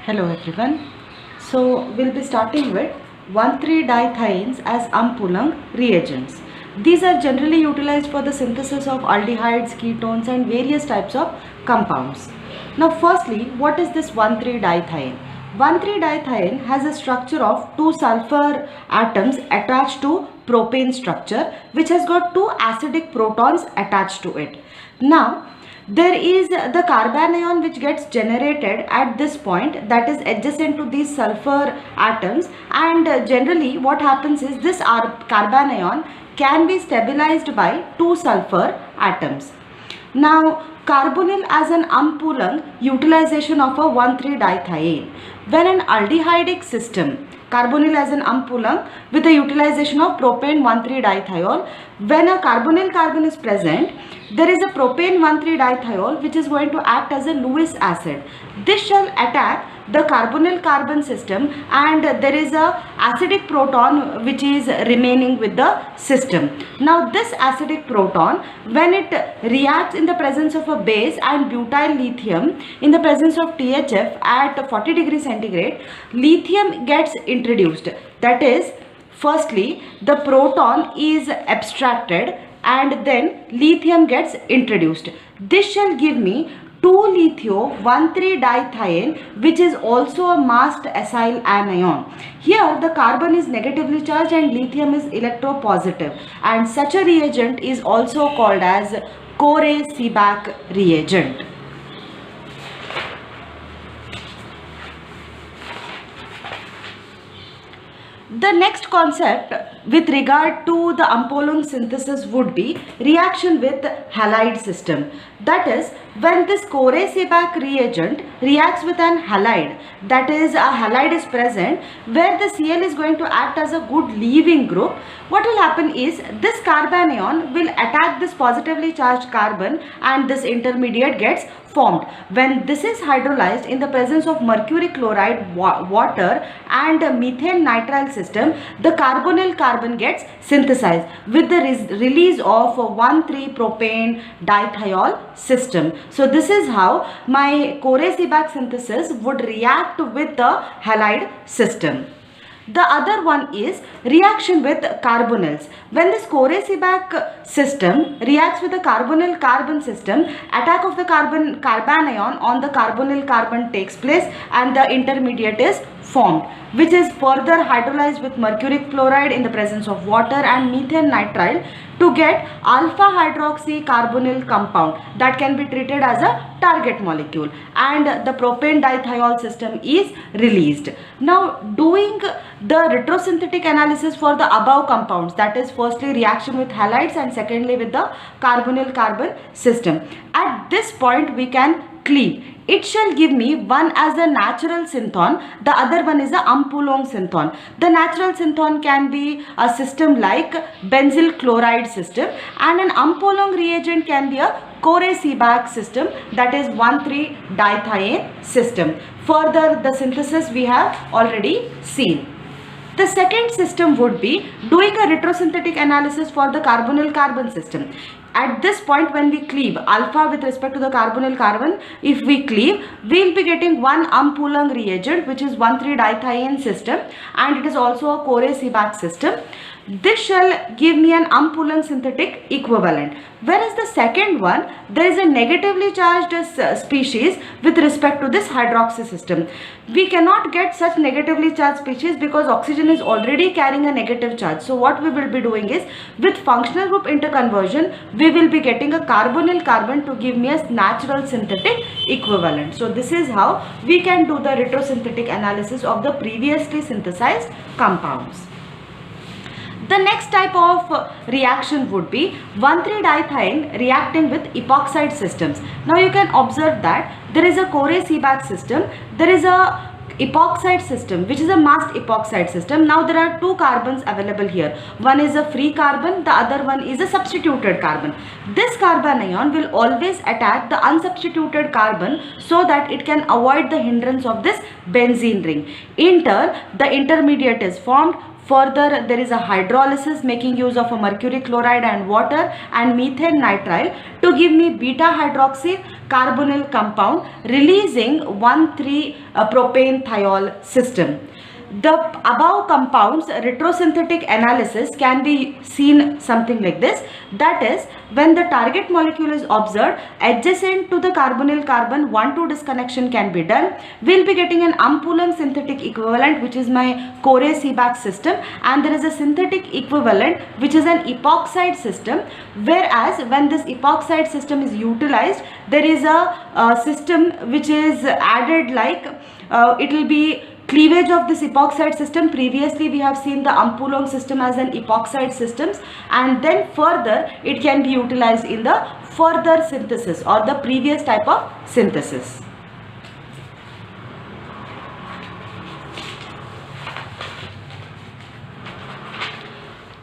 Hello everyone. So we'll be starting with 1,3-dithiones as Ampulang reagents. These are generally utilized for the synthesis of aldehydes, ketones and various types of compounds. Now firstly, what is this 1,3-dithione? 1,3-dithione has a structure of two sulfur atoms attached to propane structure, which has got two acidic protons attached to it. Now there is the carbanion which gets generated at this point, that is adjacent to these sulfur atoms, and generally what happens is this carbanion can be stabilized by two sulfur atoms. Now carbonyl as an Ampulang utilization of a 1,3-dithione. When an aldehydic system, carbonyl as an Ampulang with the utilization of propane 1,3-dithiol, when a carbonyl carbon is present, there is a propane 1,3-dithiol which is going to act as a Lewis acid. This shall attack the carbonyl carbon system, and there is a acidic proton which is remaining with the system. Now this acidic proton, when it reacts in the presence of a base and butyl lithium in the presence of THF at 40 degrees centigrade, lithium gets introduced. That is, firstly the proton is abstracted and then lithium gets introduced. This shall give me 2-litho 1,3-dithione, which is also a masked acyl anion. Here the carbon is negatively charged and lithium is electropositive, and such a reagent is also called as Corey-Seebach reagent. The next concept with regard to the Ampulang synthesis would be reaction with halide system. That is, when this Corey-Seebach reagent reacts with an halide, that is, a halide is present where the Cl is going to act as a good leaving group, what will happen is this carbanion will attack this positively charged carbon and this intermediate gets formed. When this is hydrolyzed in the presence of mercury chloride, water and methane nitrile system, the carbonyl carbon gets synthesized with the release of 1,3-propane dithiol system. So this is how my Corey-Seebach synthesis would react with the halide system. The other one is reaction with carbonyls. When this Corey-Seebach system reacts with the carbonyl carbon system, attack of the carbanion on the carbonyl carbon takes place and the intermediate is formed, which is further hydrolyzed with mercury chloride in the presence of water and methane nitrile to get alpha hydroxy carbonyl compound that can be treated as a target molecule, and the propane dithiol system is released. Now doing the retrosynthetic analysis for the above compounds, that is firstly reaction with halides and secondly with the carbonyl carbon system, at this point we can cleave. It shall give me one as a natural synthon, the other one is a Ampulang synthon. The natural synthon can be a system like benzyl chloride system, and an Ampulang reagent can be a Corey-Seebach system, that is 1,3-dithione system. Further the synthesis we have already seen. The second system would be doing a retrosynthetic analysis for the carbonyl carbon system. At this point, when we cleave alpha with respect to the carbonyl carbon, if we cleave, we will be getting one Ampulang reagent which is 1,3-dithione system, and it is also a Corey-Seebach system. This shall give me an Ampulang synthetic equivalent. Whereas the second one, there is a negatively charged species with respect to this hydroxy system. We cannot get such negatively charged species because oxygen is already carrying a negative charge. So what we will be doing is, with functional group interconversion, we will be getting a carbonyl carbon to give me a natural synthetic equivalent. So this is how we can do the retrosynthetic analysis of the previously synthesized compounds. The next type of reaction would be 1,3-dithione reacting with epoxide systems. Now you can observe that there is a Corey-Seebach system, there is a epoxide system which is a masked epoxide system. Now there are two carbons available here. One is a free carbon, the other one is a substituted carbon. This carbanion will always attack the unsubstituted carbon so that it can avoid the hindrance of this benzene ring. In turn, the intermediate is formed. Further, there is a hydrolysis making use of a mercury chloride and water and methane nitrile to give me beta hydroxy carbonyl compound, releasing 1,3-propane thiol system. The above compounds retrosynthetic analysis can be seen something like this. That is, when the target molecule is observed adjacent to the carbonyl carbon 1,2 disconnection can be done. We'll be getting an Ampoulang synthetic equivalent, which is my Corey-Seebach system, and there is a synthetic equivalent which is an epoxide system, whereas when this epoxide system is utilized, there is a system which is added, like it will be cleavage of this epoxide system. Previously we have seen the Ampoulang system as an epoxide systems, and then further it can be utilized in the further synthesis or the previous type of synthesis.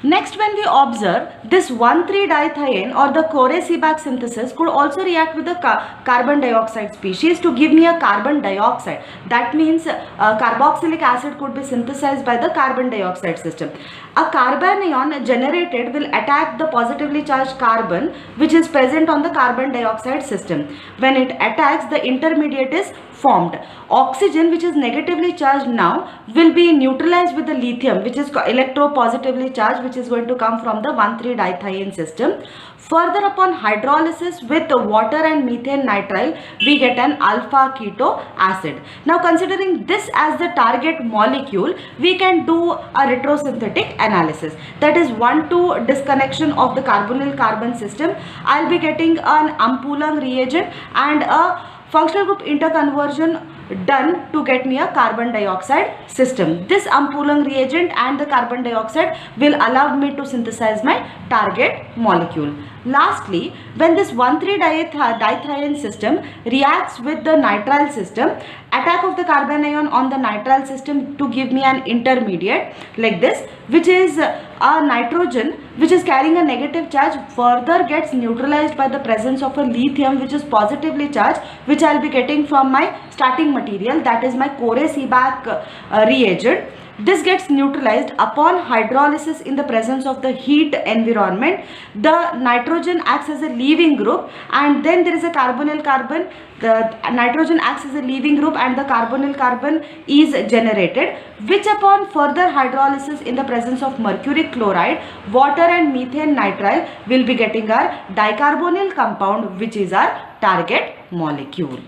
Next, when we observe this 1,3-dithiene or the Corey-Seebach synthesis could also react with the carbon dioxide species to give me a carbon dioxide. That means carboxylic acid could be synthesized by the carbon dioxide system. A carbanion generated will attack the positively charged carbon which is present on the carbon dioxide system. When it attacks, the intermediate is formed. Oxygen, which is negatively charged now, will be neutralized with the lithium, which is electropositively charged, which is going to come from the 1,3-dithiene system. Further, upon hydrolysis with the water and methane nitrile, we get an alpha keto acid. Now, considering this as the target molecule, we can do a retrosynthetic analysis. That is 1,2 disconnection of the carbonyl carbon system. I'll be getting an Ampoulang reagent and a functional group interconversion done to get me a carbon dioxide system. This Ampoulang reagent and the carbon dioxide will allow me to synthesize my target molecule. Lastly, when this 1,3-dithiene system reacts with the nitrile system, attack of the carbanion on the nitrile system to give me an intermediate like this, which is a nitrogen which is carrying a negative charge, further gets neutralized by the presence of a lithium which is positively charged, which I'll be getting from my starting material, that is my Corey-Seebach reagent. This gets neutralized upon hydrolysis in the presence of the heat environment. The nitrogen acts as a leaving group, and then there is a carbonyl carbon. The nitrogen acts as a leaving group and the carbonyl carbon is generated, which upon further hydrolysis in the presence of mercury chloride, water and methane nitrile will be getting our dicarbonyl compound, which is our target molecule.